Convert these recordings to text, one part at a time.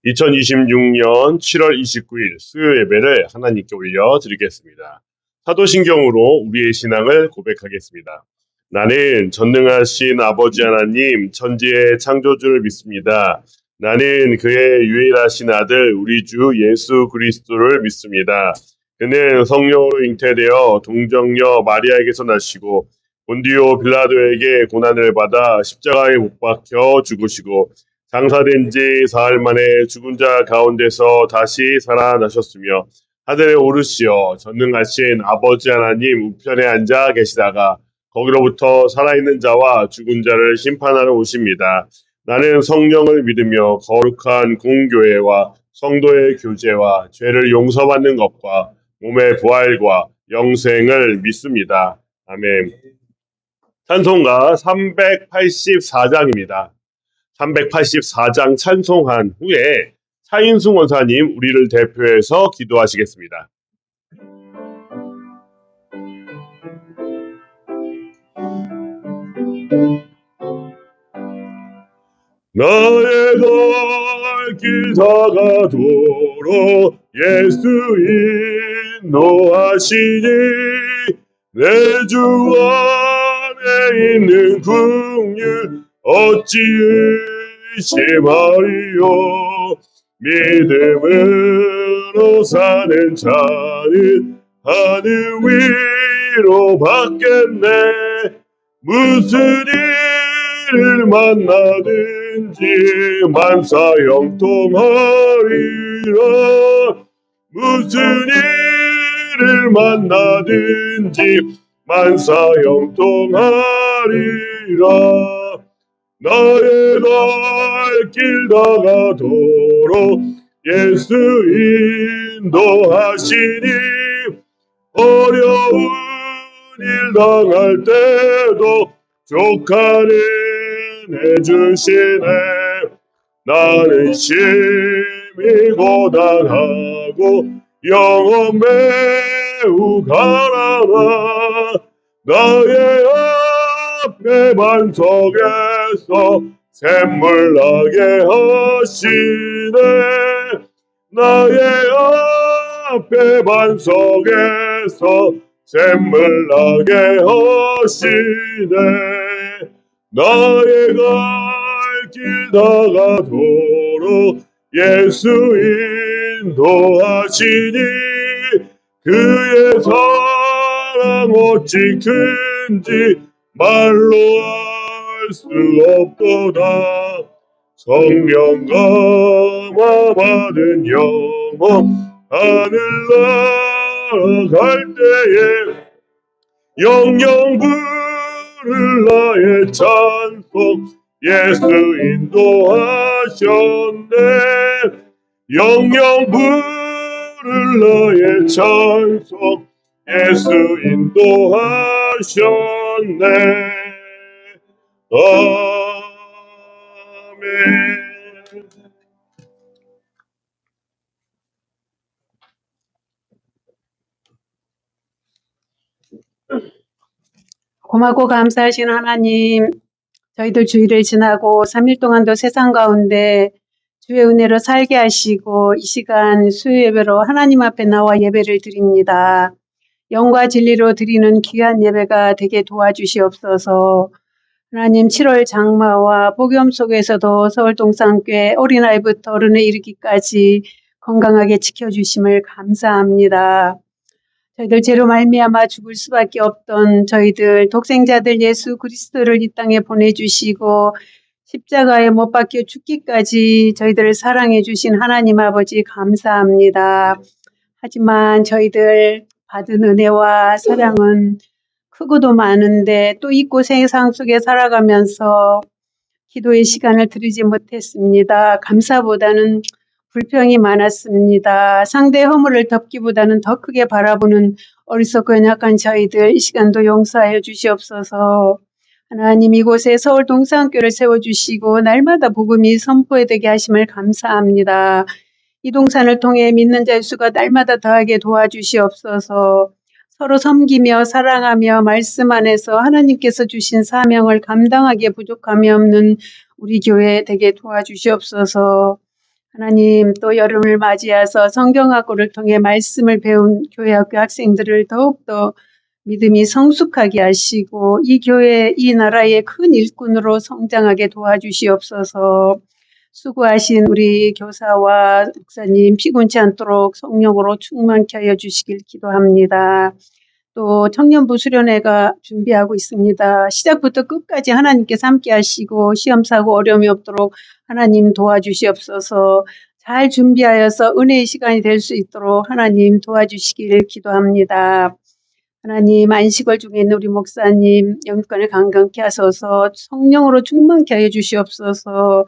2026년 7월 29일 수요 예배를 하나님께 올려드리겠습니다. 사도신경으로 우리의 신앙을 고백하겠습니다. 나는 전능하신 아버지 하나님 천지의 창조주를 믿습니다. 나는 그의 유일하신 아들 우리 주 예수 그리스도를 믿습니다. 그는 성령으로 잉태되어 동정녀 마리아에게서 나시고 본디오 빌라도에게 고난을 받아 십자가에 못 박혀 죽으시고 장사된 지 사흘 만에 죽은 자 가운데서 다시 살아나셨으며 하늘에 오르시어 전능하신 아버지 하나님 우편에 앉아 계시다가 거기로부터 살아있는 자와 죽은 자를 심판하러 오십니다. 나는 성령을 믿으며 거룩한 공교회와 성도의 교제와 죄를 용서받는 것과 몸의 부활과 영생을 믿습니다. 아멘. 찬송가 384장입니다. 384장 찬송한 후에 차인승 원사님 우리를 대표해서 기도하시겠습니다. 나의 갈 길 다가도록 예수 인도하시니 내 주 안에 있는 긍휼 어찌 의심하리요. 믿음으로 사는 자는 하늘 위로 받겠네. 무슨 일을 만나든지 만사 형통하리라. 무슨 일을 만나든지 만사 형통하리라. 나의 갈 길 다가도록 예수 인도하시니 어려운 일 당할 때도 족하는 해주시네. 나는 심히 고단하고 영혼 매우 가난하. 나의 앞에 반석에서 샘물 나게 하시네. 나의 앞에 반석에서 샘물 나게 하시네. 나의 갈 길 다가도록 예수 인도하시니 그의 사랑 어찌 큰지 말로 알 수 없도다. 성령 감화 받은 영혼 하늘 날아갈 때에 영영 부를 나의 찬송 예수 인도하셨네. 영영 부를 나의 찬송 예수 인도하셨네. 아멘. 고맙고 감사하신 하나님, 저희들 주일을 지나고 3일 동안도 세상 가운데 주의 은혜로 살게 하시고 이 시간 수요 예배로 하나님 앞에 나와 예배를 드립니다. 영과 진리로 드리는 귀한 예배가 되게 도와주시옵소서. 하나님 7월 장마와 복염 속에서도 서울 동산교회 어린아이부터 어른에 이르기까지 건강하게 지켜주심을 감사합니다. 저희들 죄로 말미암아 죽을 수밖에 없던 저희들 독생자들 예수 그리스도를 이 땅에 보내주시고 십자가에 못 박혀 죽기까지 저희들을 사랑해 주신 하나님 아버지 감사합니다. 하지만 저희들 받은 은혜와 사랑은 크고도 많은데 또 있고 세상 속에 살아가면서 기도의 시간을 드리지 못했습니다. 감사보다는 불평이 많았습니다. 상대의 허물을 덮기보다는 더 크게 바라보는 어리석고 연약한 저희들 이 시간도 용서하여 주시옵소서. 하나님 이곳에 서울 동산교를 세워주시고 날마다 복음이 선포되게 하심을 감사합니다. 이 동산을 통해 믿는 자의 수가 날마다 더하게 도와주시옵소서. 서로 섬기며 사랑하며 말씀 안에서 하나님께서 주신 사명을 감당하기에 부족함이 없는 우리 교회 되게 도와주시옵소서. 하나님, 또 여름을 맞이해서 성경학교를 통해 말씀을 배운 교회학교 학생들을 더욱더 믿음이 성숙하게 하시고 이 교회, 이 나라의 큰 일꾼으로 성장하게 도와주시옵소서. 수고하신 우리 교사와 목사님 피곤치 않도록 성령으로 충만케 하여 주시길 기도합니다. 또 청년부 수련회가 준비하고 있습니다. 시작부터 끝까지 하나님께서 함께 하시고 시험 사고 어려움이 없도록 하나님 도와주시옵소서. 잘 준비하여서 은혜의 시간이 될 수 있도록 하나님 도와주시길 기도합니다. 하나님, 안식월 중에 있는 우리 목사님 영권을 강건케 하소서. 성령으로 충만케 하여 주시옵소서.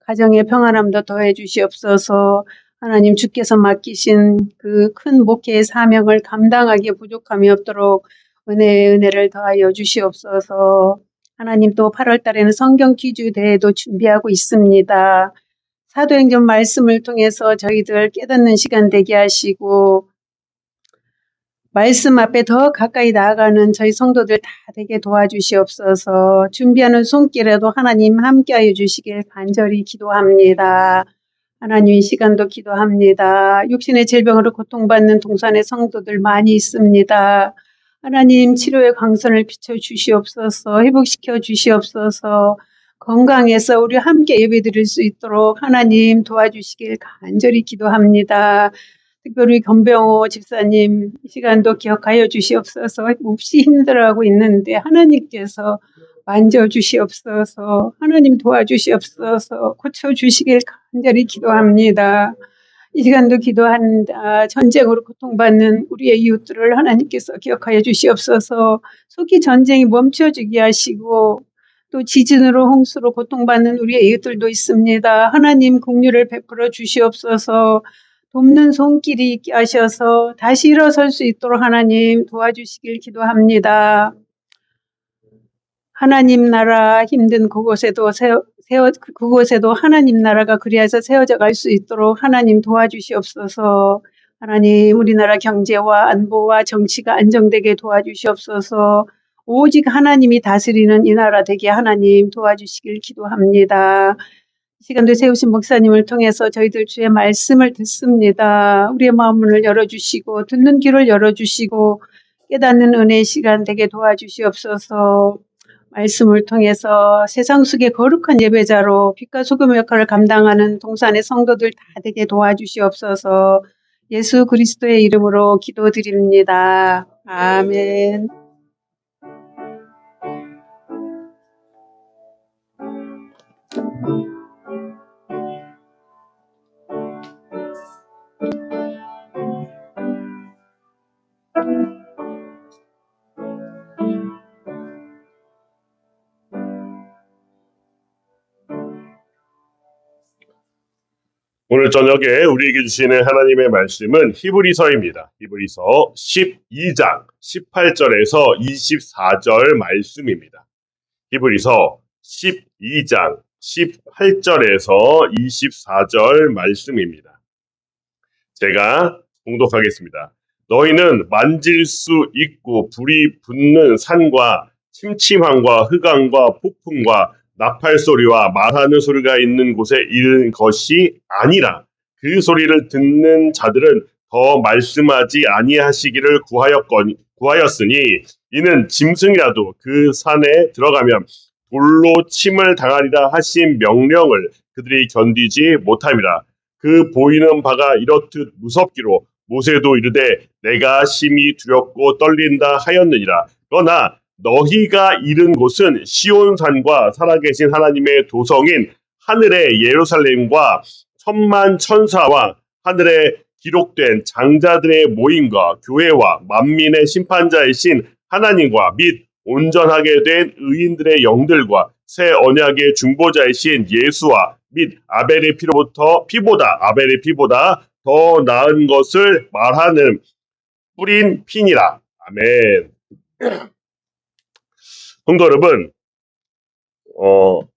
가정의 평안함도 더해 주시옵소서. 하나님, 주께서 맡기신 그 큰 목회의 사명을 감당하기에 부족함이 없도록 은혜를 더하여 주시옵소서. 하나님, 또 8월 달에는 성경 퀴즈 대회도 준비하고 있습니다. 사도행전 말씀을 통해서 저희들 깨닫는 시간 되게 하시고 말씀 앞에 더 가까이 나아가는 저희 성도들 다 되게 도와주시옵소서. 준비하는 손길에도 하나님 함께하여 주시길 간절히 기도합니다. 하나님, 이 시간도 기도합니다. 육신의 질병으로 고통받는 동산의 성도들 많이 있습니다. 하나님, 치료의 광선을 비춰주시옵소서. 회복시켜 주시옵소서. 건강해서 우리 함께 예배드릴 수 있도록 하나님 도와주시길 간절히 기도합니다. 특별히 권병호 집사님 이 시간도 기억하여 주시옵소서. 몹시 힘들어하고 있는데 하나님께서 만져주시옵소서. 하나님 도와주시옵소서. 고쳐주시길 간절히 기도합니다. 이 시간도 기도한다. 전쟁으로 고통받는 우리의 이웃들을 하나님께서 기억하여 주시옵소서. 속히 전쟁이 멈춰지게 하시고 또 지진으로 홍수로 고통받는 우리의 이웃들도 있습니다. 하나님 긍휼을 베풀어 주시옵소서. 돕는 손길이 있게 하셔서 다시 일어설 수 있도록 하나님 도와주시길 기도합니다. 하나님 나라 힘든 그곳에도 그곳에도 하나님 나라가 그리해서 세워져 갈 수 있도록 하나님 도와주시옵소서. 하나님, 우리나라 경제와 안보와 정치가 안정되게 도와주시옵소서. 오직 하나님이 다스리는 이 나라 되게 하나님 도와주시길 기도합니다. 이 시간도 세우신 목사님을 통해서 저희들 주의 말씀을 듣습니다. 우리의 마음을 열어주시고 듣는 귀를 열어주시고 깨닫는 은혜의 시간 되게 도와주시옵소서. 말씀을 통해서 세상 속의 거룩한 예배자로 빛과 소금의 역할을 감당하는 동산의 성도들 다 되게 도와주시옵소서. 예수 그리스도의 이름으로 기도드립니다. 아멘. 오늘 저녁에 우리에게 주시는 하나님의 말씀은 히브리서입니다. 히브리서 12장 18절에서 24절 말씀입니다. 히브리서 12장 18절에서 24절 말씀입니다. 제가 봉독하겠습니다. 너희는 만질 수 있고 불이 붙는 산과 침침함과 흑암과 폭풍과 나팔 소리와 말하는 소리가 있는 곳에 이른 것이 아니라 그 소리를 듣는 자들은 더 말씀하지 아니하시기를 구하였으니 이는 짐승이라도 그 산에 들어가면 돌로 침을 당하리라 하신 명령을 그들이 견디지 못함이라. 그 보이는 바가 이렇듯 무섭기로 모세도 이르되 내가 심히 두렵고 떨린다 하였느니라. 그러나 너희가 이른 곳은 시온산과 살아계신 하나님의 도성인 하늘의 예루살렘과 천만 천사와 하늘에 기록된 장자들의 모임과 교회와 만민의 심판자이신 하나님과 및 온전하게 된 의인들의 영들과 새 언약의 중보자이신 예수와 및 아벨의 피보다 더 나은 것을 말하는 뿌린 피니라. 아멘. 성도 여러분,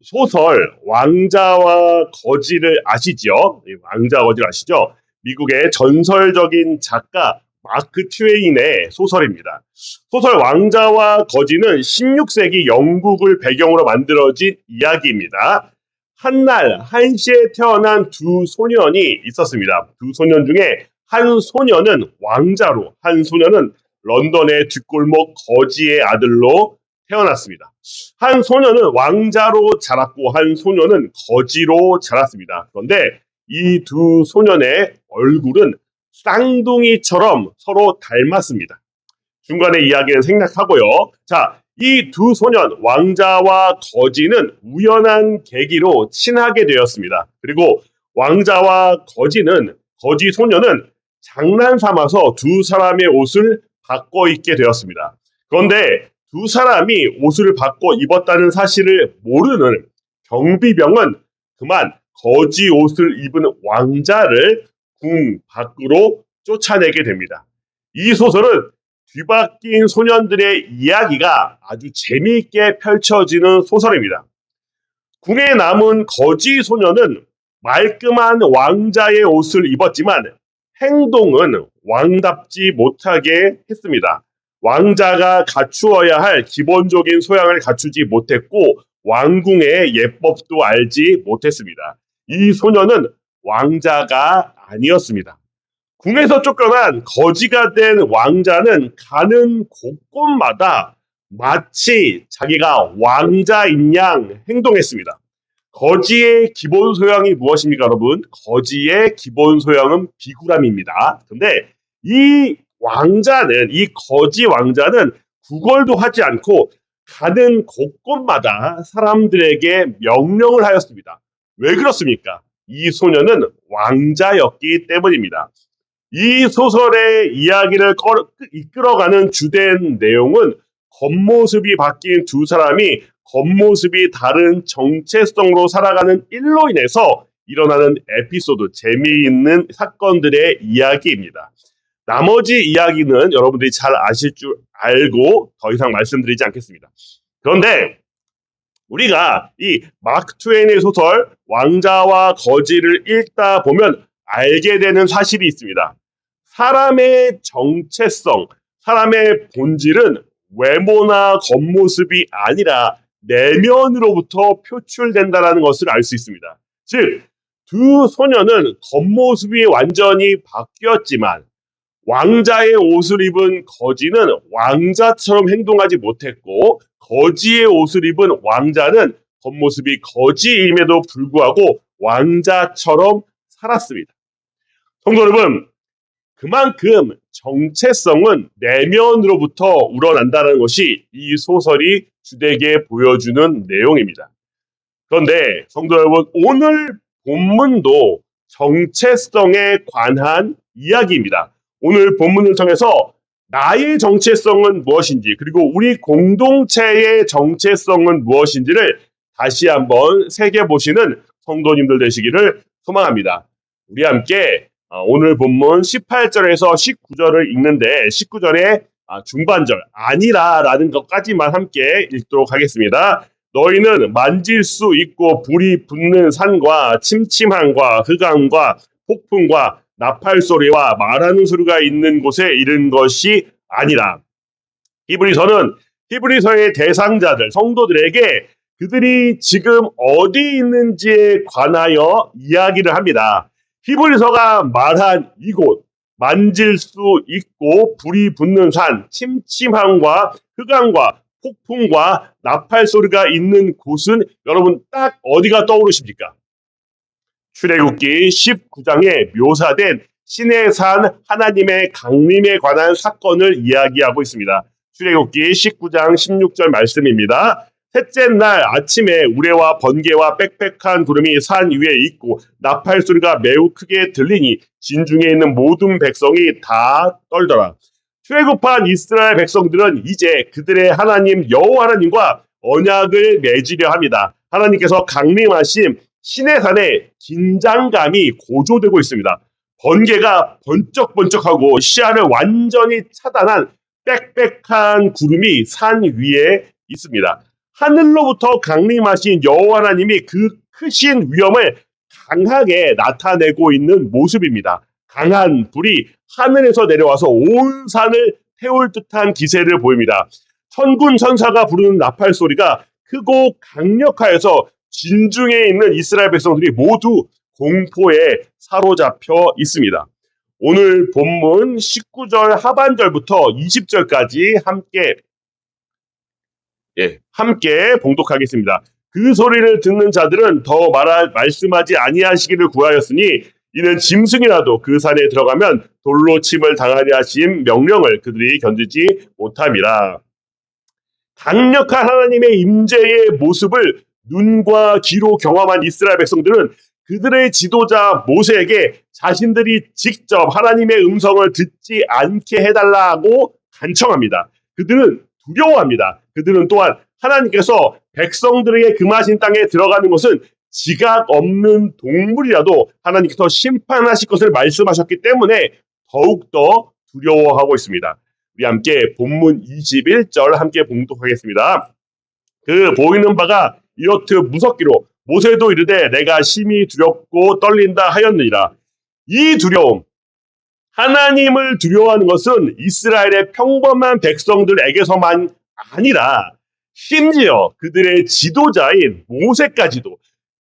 소설 왕자와 거지를 아시죠? 왕자와 거지를 아시죠? 미국의 전설적인 작가 마크 트웨인의 소설입니다. 소설 왕자와 거지는 16세기 영국을 배경으로 만들어진 이야기입니다. 한날 한시에 태어난 두 소년이 있었습니다. 두 소년 중에 한 소년은 왕자로, 한 소년은 런던의 뒷골목 거지의 아들로 태어났습니다. 한 소년은 왕자로 자랐고 한 소년은 거지로 자랐습니다. 그런데 이 두 소년의 얼굴은 쌍둥이처럼 서로 닮았습니다. 중간에 이야기는 생략하고요. 자, 이 두 소년, 왕자와 거지는 우연한 계기로 친하게 되었습니다. 그리고 왕자와 거지 소년은 장난 삼아서 두 사람의 옷을 바꿔 입게 되었습니다. 그런데 두 사람이 옷을 바꿔 입었다는 사실을 모르는 경비병은 그만 거지 옷을 입은 왕자를 궁 밖으로 쫓아내게 됩니다. 이 소설은 뒤바뀐 소년들의 이야기가 아주 재미있게 펼쳐지는 소설입니다. 궁에 남은 거지 소년은 말끔한 왕자의 옷을 입었지만 행동은 왕답지 못하게 했습니다. 왕자가 갖추어야 할 기본적인 소양을 갖추지 못했고 왕궁의 예법도 알지 못했습니다. 이 소년은 왕자가 아니었습니다. 궁에서 쫓겨난 거지가 된 왕자는 가는 곳곳마다 마치 자기가 왕자인 양 행동했습니다. 거지의 기본 소양이 무엇입니까, 여러분? 거지의 기본 소양은 비굴함입니다. 근데 이 거지 왕자는 구걸도 하지 않고 가는 곳곳마다 사람들에게 명령을 하였습니다. 왜 그렇습니까? 이 소년은 왕자였기 때문입니다. 이 소설의 이야기를 이끌어가는 주된 내용은 겉모습이 바뀐 두 사람이 겉모습이 다른 정체성으로 살아가는 일로 인해서 일어나는 에피소드, 재미있는 사건들의 이야기입니다. 나머지 이야기는 여러분들이 잘 아실 줄 알고 더 이상 말씀드리지 않겠습니다. 그런데 우리가 이 마크 트웨인의 소설 왕자와 거지를 읽다 보면 알게 되는 사실이 있습니다. 사람의 정체성, 사람의 본질은 외모나 겉모습이 아니라 내면으로부터 표출된다는 것을 알 수 있습니다. 즉, 두 소년은 겉모습이 완전히 바뀌었지만 왕자의 옷을 입은 거지는 왕자처럼 행동하지 못했고 거지의 옷을 입은 왕자는 겉모습이 거지임에도 불구하고 왕자처럼 살았습니다. 성도 여러분, 그만큼 정체성은 내면으로부터 우러난다는 것이 이 소설이 주되게 보여주는 내용입니다. 그런데 성도 여러분, 오늘 본문도 정체성에 관한 이야기입니다. 오늘 본문을 통해서 나의 정체성은 무엇인지, 그리고 우리 공동체의 정체성은 무엇인지를 다시 한번 새겨보시는 성도님들 되시기를 소망합니다. 우리 함께 오늘 본문 18절에서 19절을 읽는데 19절의 중반절 아니라라는 것까지만 함께 읽도록 하겠습니다. 너희는 만질 수 있고 불이 붙는 산과 침침함과 흑암과 폭풍과 나팔 소리와 말하는 소리가 있는 곳에 이른 것이 아니라. 히브리서의 대상자들, 성도들에게 그들이 지금 어디 있는지에 관하여 이야기를 합니다. 히브리서가 말한 이곳, 만질 수 있고 불이 붙는 산, 침침함과 흑암과 폭풍과 나팔 소리가 있는 곳은 여러분 딱 어디가 떠오르십니까? 출애굽기 19장에 묘사된 시내산 하나님의 강림에 관한 사건을 이야기하고 있습니다. 출애굽기 19장 16절 말씀입니다. 셋째 날 아침에 우레와 번개와 빽빽한 구름이 산 위에 있고 나팔 소리가 매우 크게 들리니 진중에 있는 모든 백성이 다 떨더라. 출애굽한 이스라엘 백성들은 이제 그들의 하나님 여호와 하나님과 언약을 맺으려 합니다. 하나님께서 강림하신 시내산에 긴장감이 고조되고 있습니다. 번개가 번쩍번쩍하고 시야를 완전히 차단한 빽빽한 구름이 산 위에 있습니다. 하늘로부터 강림하신 여호와 하나님이 그 크신 위엄을 강하게 나타내고 있는 모습입니다. 강한 불이 하늘에서 내려와서 온 산을 태울 듯한 기세를 보입니다. 천군 천사가 부르는 나팔 소리가 크고 강력하여서 진중에 있는 이스라엘 백성들이 모두 공포에 사로잡혀 있습니다. 오늘 본문 19절 하반절부터 20절까지 함께 봉독하겠습니다. 그 소리를 듣는 자들은 더 말씀하지 아니하시기를 구하였으니 이는 짐승이라도 그 산에 들어가면 돌로 침을 당하려 하신 명령을 그들이 견디지 못함이라. 강력한 하나님의 임재의 모습을 눈과 귀로 경험한 이스라엘 백성들은 그들의 지도자 모세에게 자신들이 직접 하나님의 음성을 듣지 않게 해달라고 간청합니다. 그들은 두려워합니다. 그들은 또한 하나님께서 백성들에게 금하신 땅에 들어가는 것은 지각 없는 동물이라도 하나님께서 심판하실 것을 말씀하셨기 때문에 더욱더 두려워하고 있습니다. 우리 함께 본문 21절 함께 봉독하겠습니다. 그 보이는 바가 이렇듯 무섭기로 모세도 이르되 내가 심히 두렵고 떨린다 하였느니라. 이 두려움, 하나님을 두려워하는 것은 이스라엘의 평범한 백성들에게서만 아니라 심지어 그들의 지도자인 모세까지도,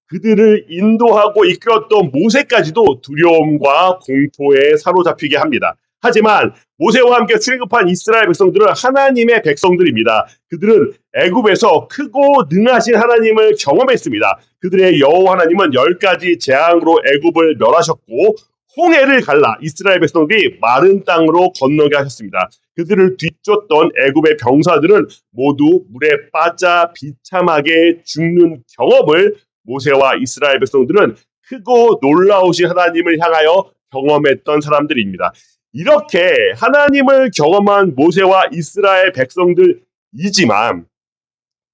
그들을 인도하고 이끌었던 모세까지도 두려움과 공포에 사로잡히게 합니다. 하지만 모세와 함께 출애굽한 이스라엘 백성들은 하나님의 백성들입니다. 그들은 애굽에서 크고 능하신 하나님을 경험했습니다. 그들의 여호와 하나님은 10가지 재앙으로 애굽을 멸하셨고 홍해를 갈라 이스라엘 백성들이 마른 땅으로 건너게 하셨습니다. 그들을 뒤쫓던 애굽의 병사들은 모두 물에 빠져 비참하게 죽는 경험을 모세와 이스라엘 백성들은 크고 놀라우신 하나님을 향하여 경험했던 사람들입니다. 이렇게 하나님을 경험한 모세와 이스라엘 백성들이지만,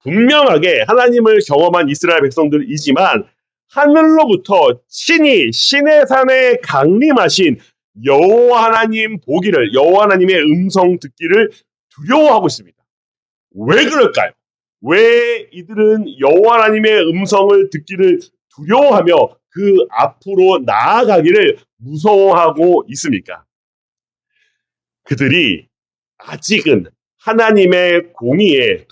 분명하게 하나님을 경험한 이스라엘 백성들이지만 하늘로부터 친히 신의 산에 강림하신 여호와 하나님 보기를, 여호와 하나님의 음성 듣기를 두려워하고 있습니다. 왜 그럴까요? 왜 이들은 여호와 하나님의 음성을 듣기를 두려워하며 그 앞으로 나아가기를 무서워하고 있습니까? 그들이 아직은 하나님의 공의에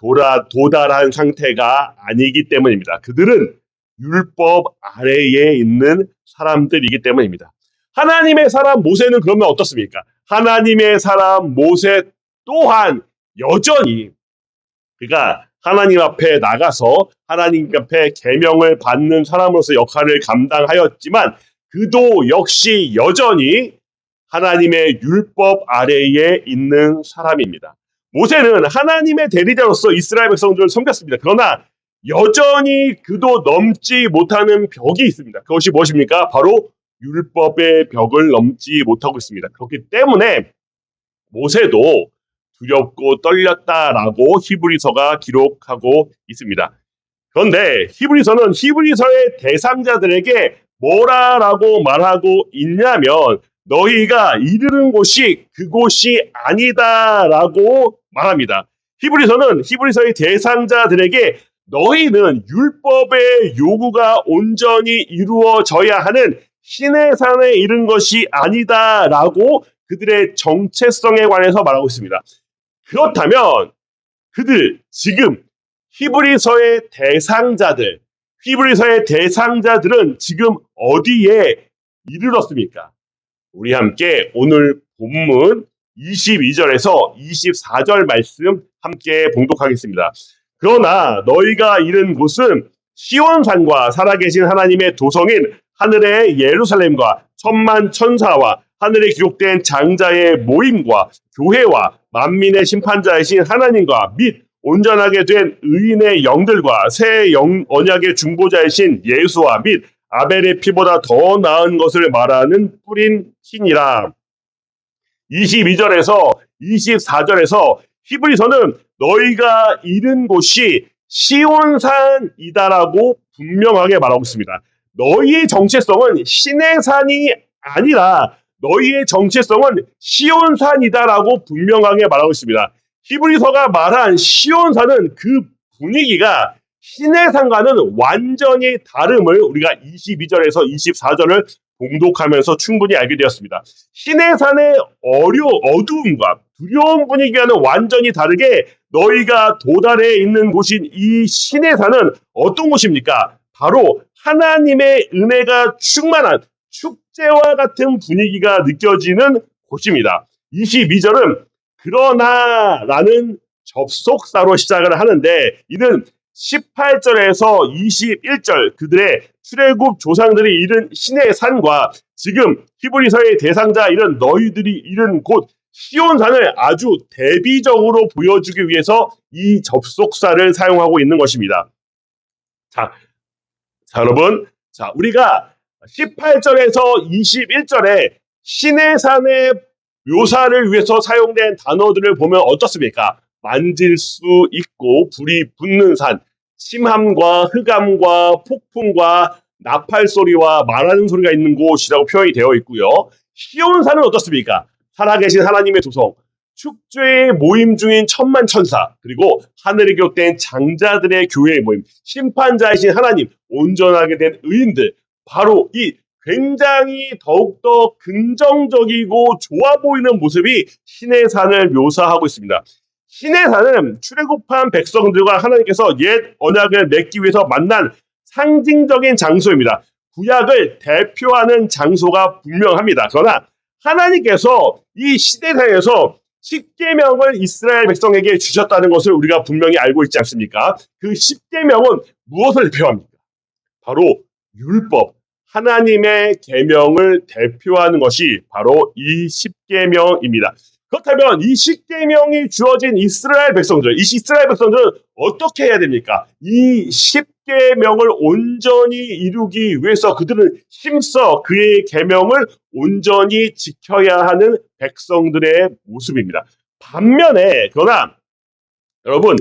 도달한 상태가 아니기 때문입니다. 그들은 율법 아래에 있는 사람들이기 때문입니다. 하나님의 사람 모세는 그러면 어떻습니까? 하나님의 사람 모세 또한 여전히 그가 하나님 앞에 나가서 하나님 앞에 계명을 받는 사람으로서 역할을 감당하였지만 그도 역시 여전히 하나님의 율법 아래에 있는 사람입니다. 모세는 하나님의 대리자로서 이스라엘 백성들을 섬겼습니다. 그러나 여전히 그도 넘지 못하는 벽이 있습니다. 그것이 무엇입니까? 바로 율법의 벽을 넘지 못하고 있습니다. 그렇기 때문에 모세도 두렵고 떨렸다라고 히브리서가 기록하고 있습니다. 그런데 히브리서는 히브리서의 대상자들에게 뭐라고 말하고 있냐면 너희가 이르는 곳이 그곳이 아니다라고 말합니다. 히브리서는 히브리서의 대상자들에게 너희는 율법의 요구가 온전히 이루어져야 하는 신의 산에 이른 것이 아니다라고 그들의 정체성에 관해서 말하고 있습니다. 그렇다면 그들 지금 히브리서의 대상자들은 지금 어디에 이르렀습니까? 우리 함께 오늘 본문 22절에서 24절 말씀 함께 봉독하겠습니다. 그러나 너희가 이른 곳은 시온산과 살아계신 하나님의 도성인 하늘의 예루살렘과 천만 천사와 하늘에 기록된 장자의 모임과 교회와 만민의 심판자이신 하나님과 및 온전하게 된 의인의 영들과 새 언약의 중보자이신 예수와 및 아벨의 피보다 더 나은 것을 말하는 뿌린 신이라. 22절에서 24절에서 히브리서는 너희가 이른 곳이 시온산이다라고 분명하게 말하고 있습니다. 너희의 정체성은 신의 산이 아니라 너희의 정체성은 시온산이다라고 분명하게 말하고 있습니다. 히브리서가 말한 시온산은 그 분위기가 신의 산과는 완전히 다름을 우리가 22절에서 24절을 봉독하면서 충분히 알게 되었습니다. 신의 산의 어두움과 두려운 분위기와는 완전히 다르게 너희가 도달해 있는 곳인 이 신의 산은 어떤 곳입니까? 바로 하나님의 은혜가 충만한 축제와 같은 분위기가 느껴지는 곳입니다. 22절은 그러나 라는 접속사로 시작을 하는데 이는 18절에서 21절 그들의 출애굽 조상들이 이른 신의 산과 지금 히브리서의 대상자 이른 너희들이 이른 곳 시온산을 아주 대비적으로 보여주기 위해서 이 접속사를 사용하고 있는 것입니다. 자, 여러분, 우리가 18절에서 21절에 신의 산의 묘사를 위해서 사용된 단어들을 보면 어떻습니까? 만질 수 있고 불이 붙는 산, 침함과 흑암과 폭풍과 나팔 소리와 말하는 소리가 있는 곳이라고 표현이 되어 있고요. 시온산은 어떻습니까? 살아계신 하나님의 조성, 축제의 모임 중인 천만천사, 그리고 하늘에 기록된 장자들의 교회의 모임, 심판자이신 하나님, 온전하게 된 의인들, 바로 이 굉장히 더욱더 긍정적이고 좋아 보이는 모습이 신의 산을 묘사하고 있습니다. 신의 산은 출애굽한 백성들과 하나님께서 옛 언약을 맺기 위해서 만난 상징적인 장소입니다. 구약을 대표하는 장소가 분명합니다. 그러나 하나님께서 이 시대상에서 십계명을 이스라엘 백성에게 주셨다는 것을 우리가 분명히 알고 있지 않습니까? 그 십계명은 무엇을 대표합니까? 바로 율법, 하나님의 계명을 대표하는 것이 바로 이 십계명입니다. 그렇다면 이 십계명이 주어진 이스라엘 백성들은 어떻게 해야 됩니까? 이 십계명을 온전히 이루기 위해서 그들은 힘써 그의 계명을 온전히 지켜야 하는 백성들의 모습입니다. 반면에 그러나 여러분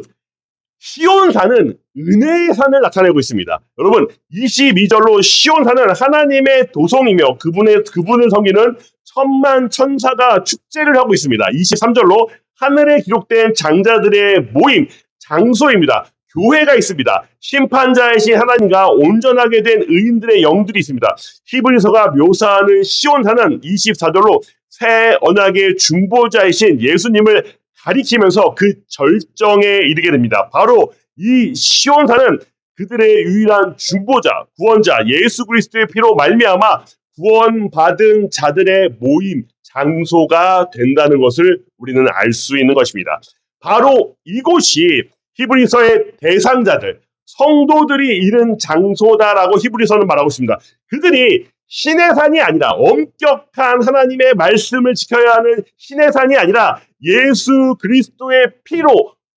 시온산은 은혜의 산을 나타내고 있습니다. 여러분 22절로 시온산은 하나님의 도성이며 그분을 섬기는 천만 천사가 축제를 하고 있습니다. 23절로 하늘에 기록된 장자들의 모임 장소입니다. 교회가 있습니다. 심판자이신 하나님과 온전하게 된 의인들의 영들이 있습니다. 히브리서가 묘사하는 시온산은 24절로 새 언약의 중보자이신 예수님을 가리키면서 그 절정에 이르게 됩니다. 바로 이 시온산은 그들의 유일한 중보자, 구원자 예수 그리스도의 피로 말미암아 구원받은 자들의 모임 장소가 된다는 것을 우리는 알 수 있는 것입니다. 바로 이곳이 히브리서의 대상자들, 성도들이 이른 장소다라고 히브리서는 말하고 있습니다. 그들이 신의 산이 아니라 엄격한 하나님의 말씀을 지켜야 하는 신의 산이 아니라 예수 그리스도의 피로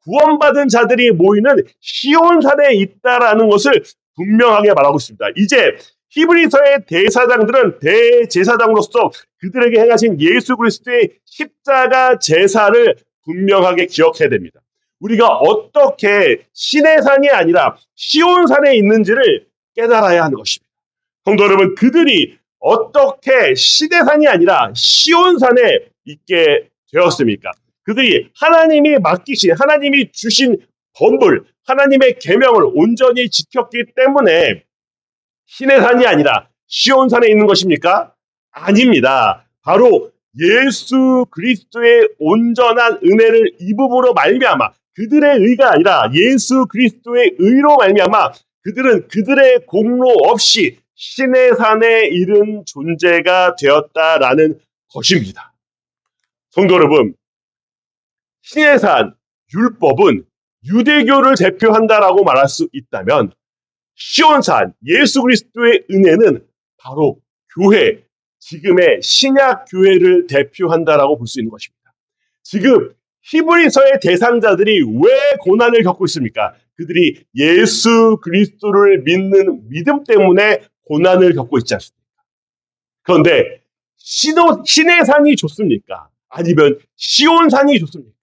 구원받은 자들이 모이는 시온산에 있다라는 것을 분명하게 말하고 있습니다. 이제 히브리서의 대사장들은 대제사장으로서 그들에게 행하신 예수 그리스도의 십자가 제사를 분명하게 기억해야 됩니다. 우리가 어떻게 신의 산이 아니라 시온산에 있는지를 깨달아야 하는 것입니다. 성도 여러분, 그들이 어떻게 신의 산이 아니라 시온산에 있게 되었습니까? 그들이 하나님이 맡기신, 하나님이 주신 법을, 하나님의 계명을 온전히 지켰기 때문에 신의 산이 아니라 시온산에 있는 것입니까? 아닙니다. 바로 예수 그리스도의 온전한 은혜를 입음으로 말미암아 그들의 의가 아니라 예수 그리스도의 의로 말미암아 그들은 그들의 공로 없이 신의 산에 이른 존재가 되었다라는 것입니다. 성도 여러분, 신의 산, 율법은 유대교를 대표한다라고 말할 수 있다면 시온산, 예수 그리스도의 은혜는 바로 교회, 지금의 신약 교회를 대표한다라고 볼 수 있는 것입니다. 지금 히브리서의 대상자들이 왜 고난을 겪고 있습니까? 그들이 예수 그리스도를 믿는 믿음 때문에 고난을 겪고 있지 않습니까? 그런데 신의 산이 좋습니까? 아니면 시온산이 좋습니까?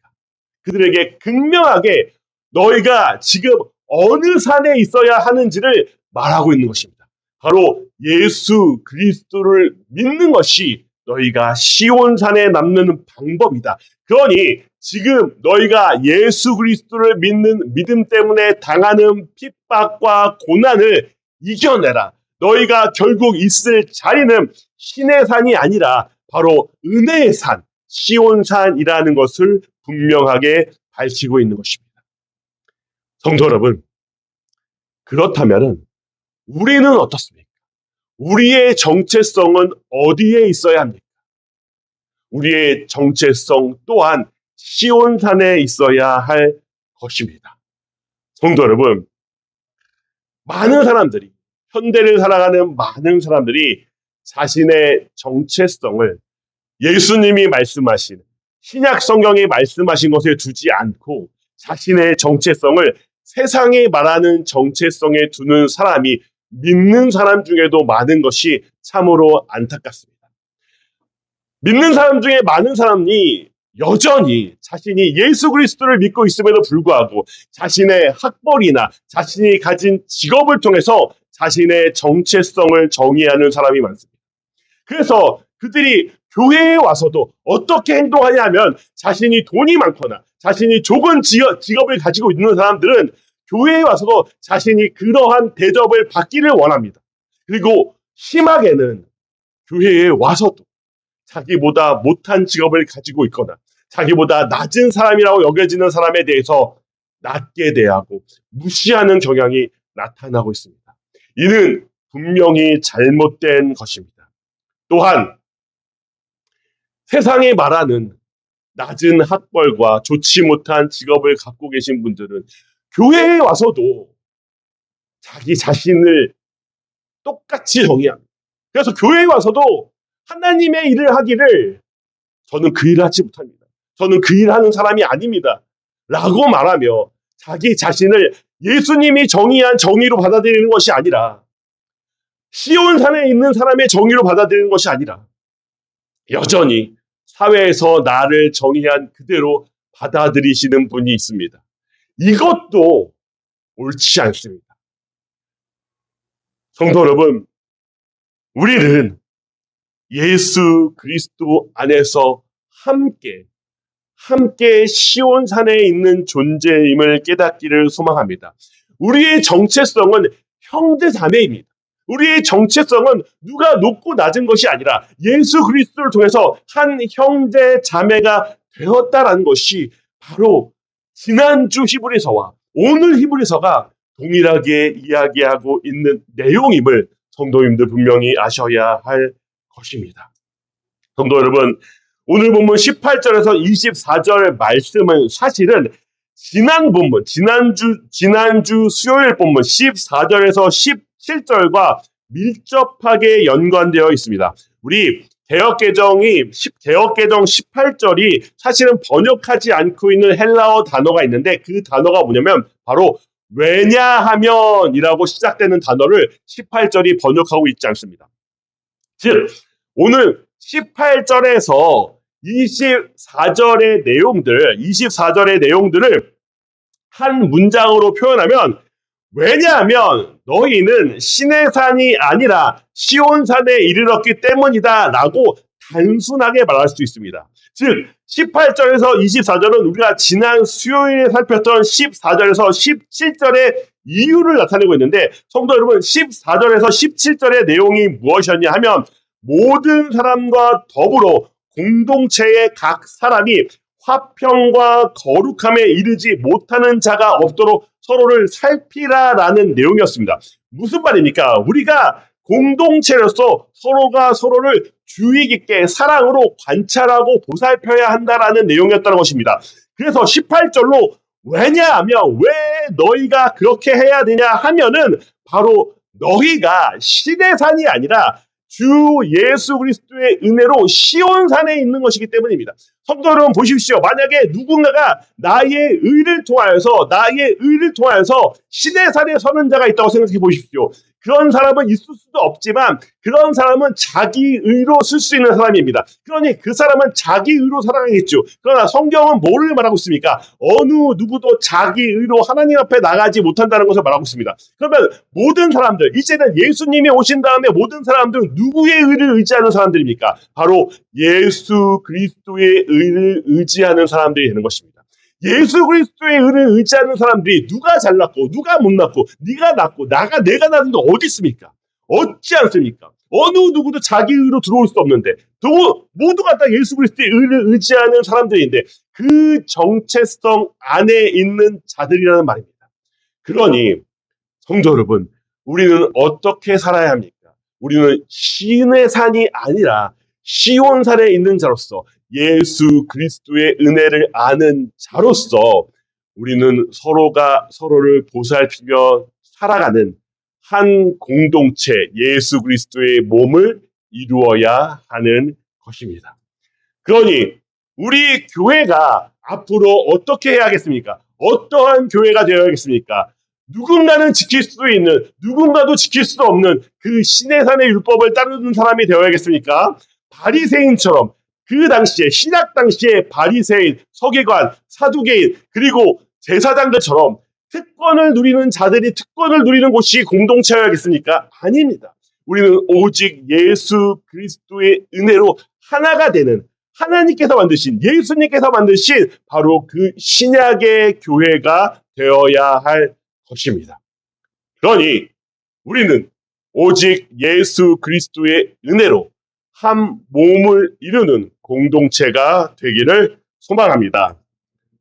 그들에게 극명하게 너희가 지금 어느 산에 있어야 하는지를 말하고 있는 것입니다. 바로 예수 그리스도를 믿는 것이 너희가 시온산에 남는 방법이다. 그러니 지금 너희가 예수 그리스도를 믿는 믿음 때문에 당하는 핍박과 고난을 이겨내라. 너희가 결국 있을 자리는 신의 산이 아니라 바로 은혜의 산, 시온산이라는 것을 분명하게 밝히고 있는 것입니다. 성도 여러분, 그렇다면 우리는 어떻습니까? 우리의 정체성은 어디에 있어야 합니까? 우리의 정체성 또한 시온산에 있어야 할 것입니다. 성도 여러분, 많은 사람들이, 현대를 살아가는 많은 사람들이 자신의 정체성을 예수님이 말씀하신, 신약 성경이 말씀하신 것에 두지 않고 자신의 정체성을 세상이 말하는 정체성에 두는 사람이 믿는 사람 중에도 많은 것이 참으로 안타깝습니다. 믿는 사람 중에 많은 사람이 여전히 자신이 예수 그리스도를 믿고 있음에도 불구하고 자신의 학벌이나 자신이 가진 직업을 통해서 자신의 정체성을 정의하는 사람이 많습니다. 그래서 그들이 교회에 와서도 어떻게 행동하냐면 자신이 돈이 많거나 자신이 좋은 직업을 가지고 있는 사람들은 교회에 와서도 자신이 그러한 대접을 받기를 원합니다. 그리고 심하게는 교회에 와서도 자기보다 못한 직업을 가지고 있거나 자기보다 낮은 사람이라고 여겨지는 사람에 대해서 낮게 대하고 무시하는 경향이 나타나고 있습니다. 이는 분명히 잘못된 것입니다. 또한 세상이 말하는 낮은 학벌과 좋지 못한 직업을 갖고 계신 분들은 교회에 와서도 자기 자신을 똑같이 정의합니다. 그래서 교회에 와서도 하나님의 일을 하기를 저는 그 일을 하지 못합니다. 저는 그 일을 하는 사람이 아닙니다. 라고 말하며 자기 자신을 예수님이 정의한 정의로 받아들이는 것이 아니라 시온산에 있는 사람의 정의로 받아들이는 것이 아니라 여전히 사회에서 나를 정의한 그대로 받아들이시는 분이 있습니다. 이것도 옳지 않습니다. 성도 여러분, 우리는 예수 그리스도 안에서 함께 시온산에 있는 존재임을 깨닫기를 소망합니다. 우리의 정체성은 형제자매입니다. 우리의 정체성은 누가 높고 낮은 것이 아니라 예수 그리스도를 통해서 한 형제 자매가 되었다라는 것이 바로 지난주 히브리서와 오늘 히브리서가 동일하게 이야기하고 있는 내용임을 성도님들 분명히 아셔야 할 것입니다. 성도 여러분, 오늘 본문 18절에서 24절 말씀은 사실은 지난 본문, 지난주 수요일 본문 14절에서 17절과 밀접하게 연관되어 있습니다. 우리 개역개정 18절이 사실은 번역하지 않고 있는 헬라어 단어가 있는데 그 단어가 뭐냐면 바로 왜냐하면이라고 시작되는 단어를 18절이 번역하고 있지 않습니다. 즉 오늘 18절에서 24절의 내용들을 한 문장으로 표현하면 왜냐하면 너희는 시내산이 아니라 시온산에 이르렀기 때문이다 라고 단순하게 말할 수 있습니다. 즉 18절에서 24절은 우리가 지난 수요일에 살폈던 14절에서 17절의 이유를 나타내고 있는데 성도 여러분 14절에서 17절의 내용이 무엇이었냐 하면 모든 사람과 더불어 공동체의 각 사람이 화평과 거룩함에 이르지 못하는 자가 없도록 서로를 살피라라는 내용이었습니다. 무슨 말입니까? 우리가 공동체로서 서로가 서로를 주의 깊게 사랑으로 관찰하고 보살펴야 한다라는 내용이었다는 것입니다. 그래서 18절로 왜냐하면 왜 너희가 그렇게 해야 되냐 하면은 바로 너희가 시내산이 아니라 주 예수 그리스도의 은혜로 시온산에 있는 것이기 때문입니다. 성도 여러분 보십시오. 만약에 누군가가 나의 의를 통하여서 시내산에 서는 자가 있다고 생각해 보십시오. 그런 사람은 있을 수도 없지만 그런 사람은 자기 의로 쓸 수 있는 사람입니다. 그러니 그 사람은 자기 의로 살아가겠죠. 그러나 성경은 뭐를 말하고 있습니까? 어느 누구도 자기 의로 하나님 앞에 나가지 못한다는 것을 말하고 있습니다. 그러면 모든 사람들, 이제는 예수님이 오신 다음에 모든 사람들은 누구의 의를 의지하는 사람들입니까? 바로 예수 그리스도의 의를 의지하는 사람들이 되는 것입니다. 예수 그리스도의 의를 의지하는 사람들이 누가 잘났고 누가 못났고 네가 낫고 내가 낫는데 어디 있습니까? 없지 않습니까? 어느 누구도 자기 의로 들어올 수 없는데 모두가 다 예수 그리스도의 의를 의지하는 사람들인데 그 정체성 안에 있는 자들이라는 말입니다. 그러니 성도 여러분 우리는 어떻게 살아야 합니까? 우리는 신의 산이 아니라 시온산에 있는 자로서 예수 그리스도의 은혜를 아는 자로서 우리는 서로가 서로를 보살피며 살아가는 한 공동체 예수 그리스도의 몸을 이루어야 하는 것입니다. 그러니 우리 교회가 앞으로 어떻게 해야겠습니까? 어떠한 교회가 되어야겠습니까? 누군가는 지킬 수도 있는, 누군가도 지킬 수도 없는 그 신의 산의 율법을 따르는 사람이 되어야겠습니까? 바리새인처럼 그 당시에 신약 당시에 바리새인, 서기관, 사두개인 그리고 제사장들처럼 특권을 누리는 자들이 특권을 누리는 곳이 공동체여야겠습니까? 아닙니다. 우리는 오직 예수 그리스도의 은혜로 하나가 되는 하나님께서 만드신 예수님께서 만드신 바로 그 신약의 교회가 되어야 할 것입니다. 그러니 우리는 오직 예수 그리스도의 은혜로 한 몸을 이루는 공동체가 되기를 소망합니다.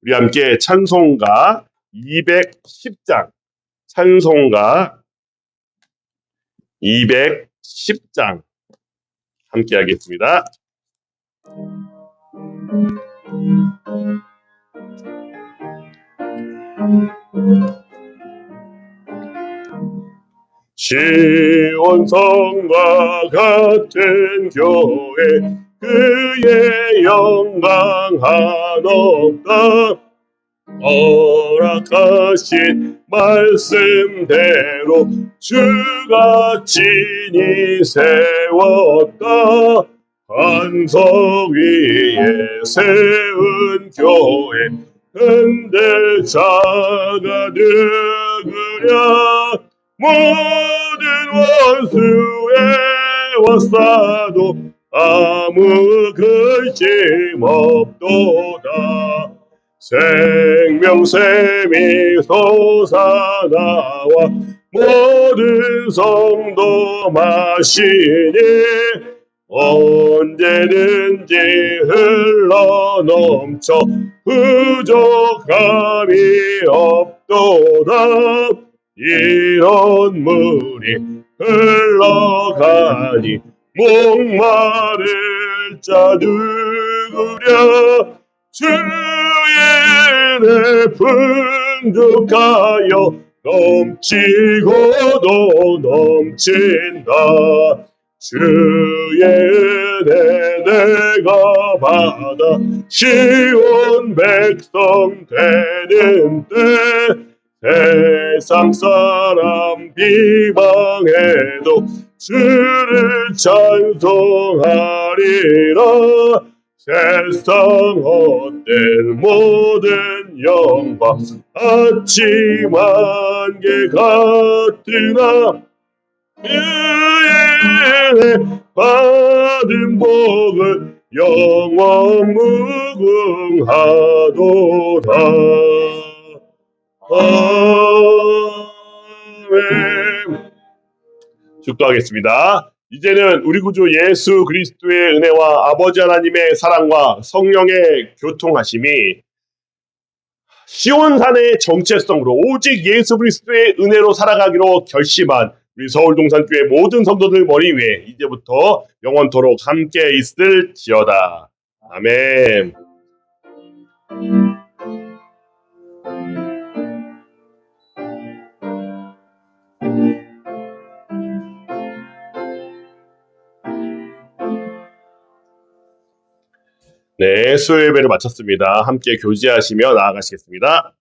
우리 함께 찬송가 210장, 찬송가 210장 함께 하겠습니다. 시온성과 같은 교회 그의 영광 한없다 허락하신 말씀대로 주가 친히 세웠다 반석 위에 세운 교회 흔들 자가 누구랴 모든 원수에 왔사도 아무 근심 없도다 생명샘이 솟아나와 모든 성도 마시니 언제든지 흘러넘쳐 부족함이 없도다 이런 물이 흘러가니 목마를 자 누구랴 주의 은혜 풍족하여 넘치고도 넘친다 주의 은혜 내가 받아 시온 백성 되는 때 세상 사람 비방해도 주를 찬송하리라 세상 헛된 모든 영광 아침 안개 같으나 그의 받은 복을 영원 무궁하도다 아멘. 축도하겠습니다. 이제는 우리 구주 예수 그리스도의 은혜와 아버지 하나님의 사랑과 성령의 교통하심이 시온산의 정체성으로 오직 예수 그리스도의 은혜로 살아가기로 결심한 우리 서울동산교회 모든 성도들 머리 위에 이제부터 영원토록 함께 있을지어다. 아멘. 네, 수요 예배를 마쳤습니다. 함께 교제하시며 나아가시겠습니다.